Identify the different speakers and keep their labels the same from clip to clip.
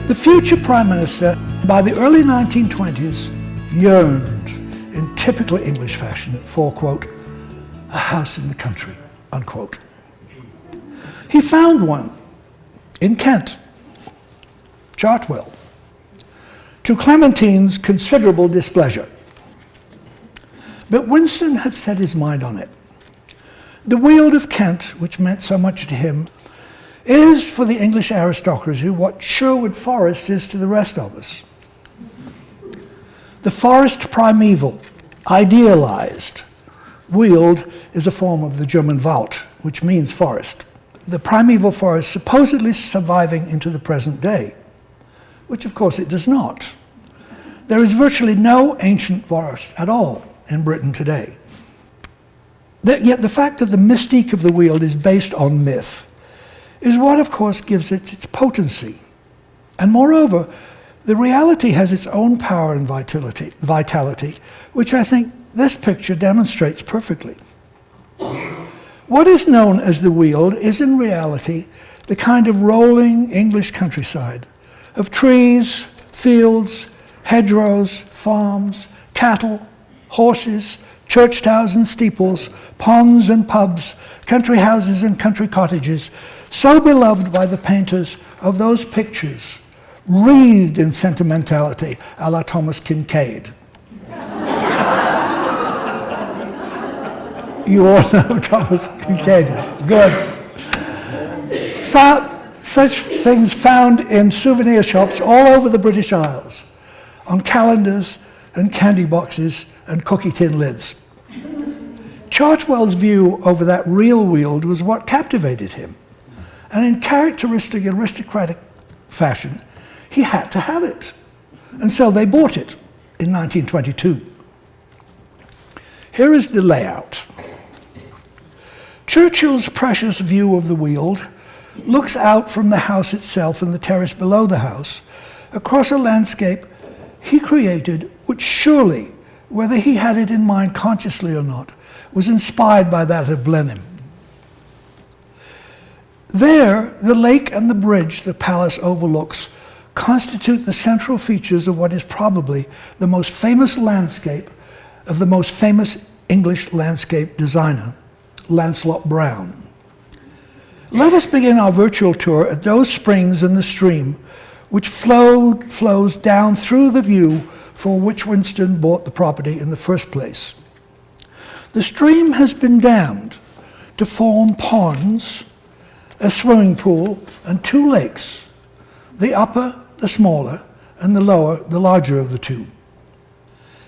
Speaker 1: The future Prime Minister, by the early 1920s, yearned in typical English fashion for, quote, a house in the country, unquote. He found one in Kent, Chartwell, to Clementine's considerable displeasure. But Winston had set his mind on it. The Weald of Kent, which meant so much to him, is for the English aristocracy what Sherwood Forest is to the rest of us. The forest primeval, idealized. Weald is a form of the German Wald, which means forest. The primeval forest supposedly surviving into the present day, which of course it does not. There is virtually no ancient forest at all in Britain today. Yet the fact that the mystique of the Weald is based on myth is what, of course, gives it its potency. And moreover, the reality has its own power and vitality, which I think this picture demonstrates perfectly. What is known as the Weald is in reality the kind of rolling English countryside of trees, fields, hedgerows, farms, cattle, horses, church towers and steeples, ponds and pubs, country houses and country cottages, so beloved by the painters of those pictures, wreathed in sentimentality a la Thomas Kincaid. You all know who Thomas Kincaid is. Good. Such things found in souvenir shops all over the British Isles, on calendars and candy boxes and cookie tin lids. Chartwell's view over that real Weald was what captivated him. And in characteristic aristocratic fashion, he had to have it. And so they bought it in 1922. Here is the layout. Churchill's precious view of the Weald looks out from the house itself and the terrace below the house, across a landscape he created, which surely, whether he had it in mind consciously or not, was inspired by that of Blenheim. There, the lake and the bridge the palace overlooks constitute the central features of what is probably the most famous landscape of the most famous English landscape designer, Lancelot Brown. Let us begin our virtual tour at those springs in the stream which flows down through the view for which Winston bought the property in the first place. The stream has been dammed to form ponds, a swimming pool, and two lakes, the upper, the smaller, and the lower, the larger of the two.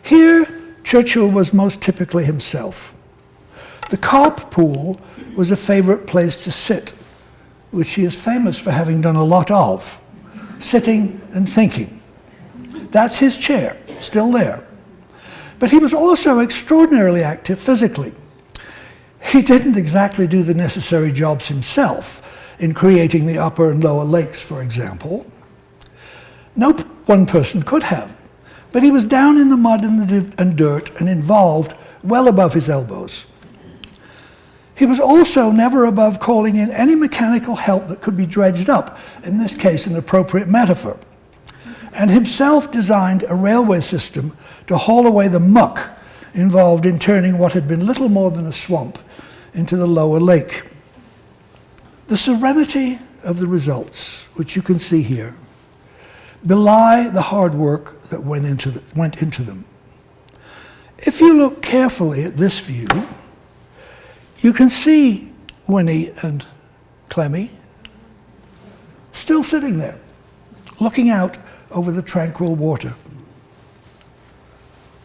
Speaker 1: Here, Churchill was most typically himself. The carp pool was a favorite place to sit, which he is famous for having done a lot of, sitting and thinking. That's his chair, still there. But he was also extraordinarily active physically. He didn't exactly do the necessary jobs himself in creating the upper and lower lakes, for example. No one person could have, but he was down in the mud and dirt and involved well above his elbows. He was also never above calling in any mechanical help that could be dredged up, in this case an appropriate metaphor, and himself designed a railway system to haul away the muck involved in turning what had been little more than a swamp into the lower lake. The serenity of the results, which you can see here, belie the hard work that went into them. If you look carefully at this view, you can see Winnie and Clemmy still sitting there, looking out over the tranquil water.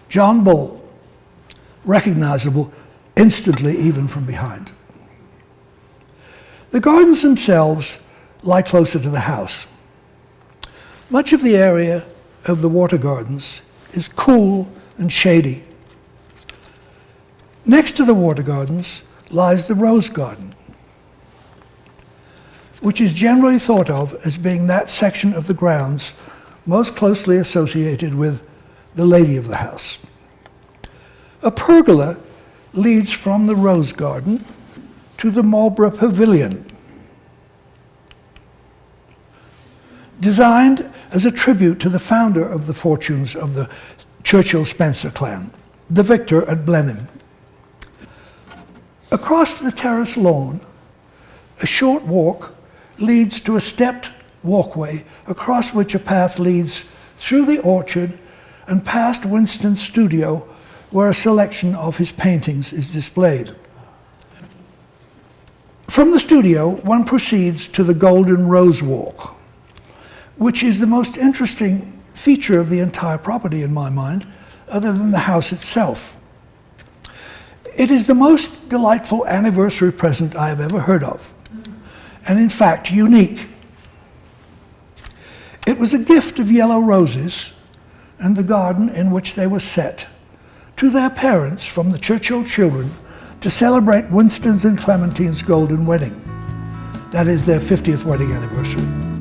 Speaker 1: John Bull, recognizable instantly even from behind. The gardens themselves lie closer to the house. Much of the area of the water gardens is cool and shady. Next to the water gardens lies the rose garden, which is generally thought of as being that section of the grounds most closely associated with the lady of the house. A pergola leads from the rose garden to the Marlborough Pavilion, designed as a tribute to the founder of the fortunes of the Churchill-Spencer clan, the victor at Blenheim. Across the terrace lawn, a short walk leads to a stepped walkway across which a path leads through the orchard and past Winston's studio, where a selection of his paintings is displayed. From the studio, one proceeds to the Golden Rose Walk, which is the most interesting feature of the entire property in my mind, other than the house itself. It is the most delightful anniversary present I have ever heard of, and in fact unique. It was a gift of yellow roses and the garden in which they were set to their parents from the Churchill children to celebrate Winston's and Clementine's golden wedding. That is their 50th wedding anniversary.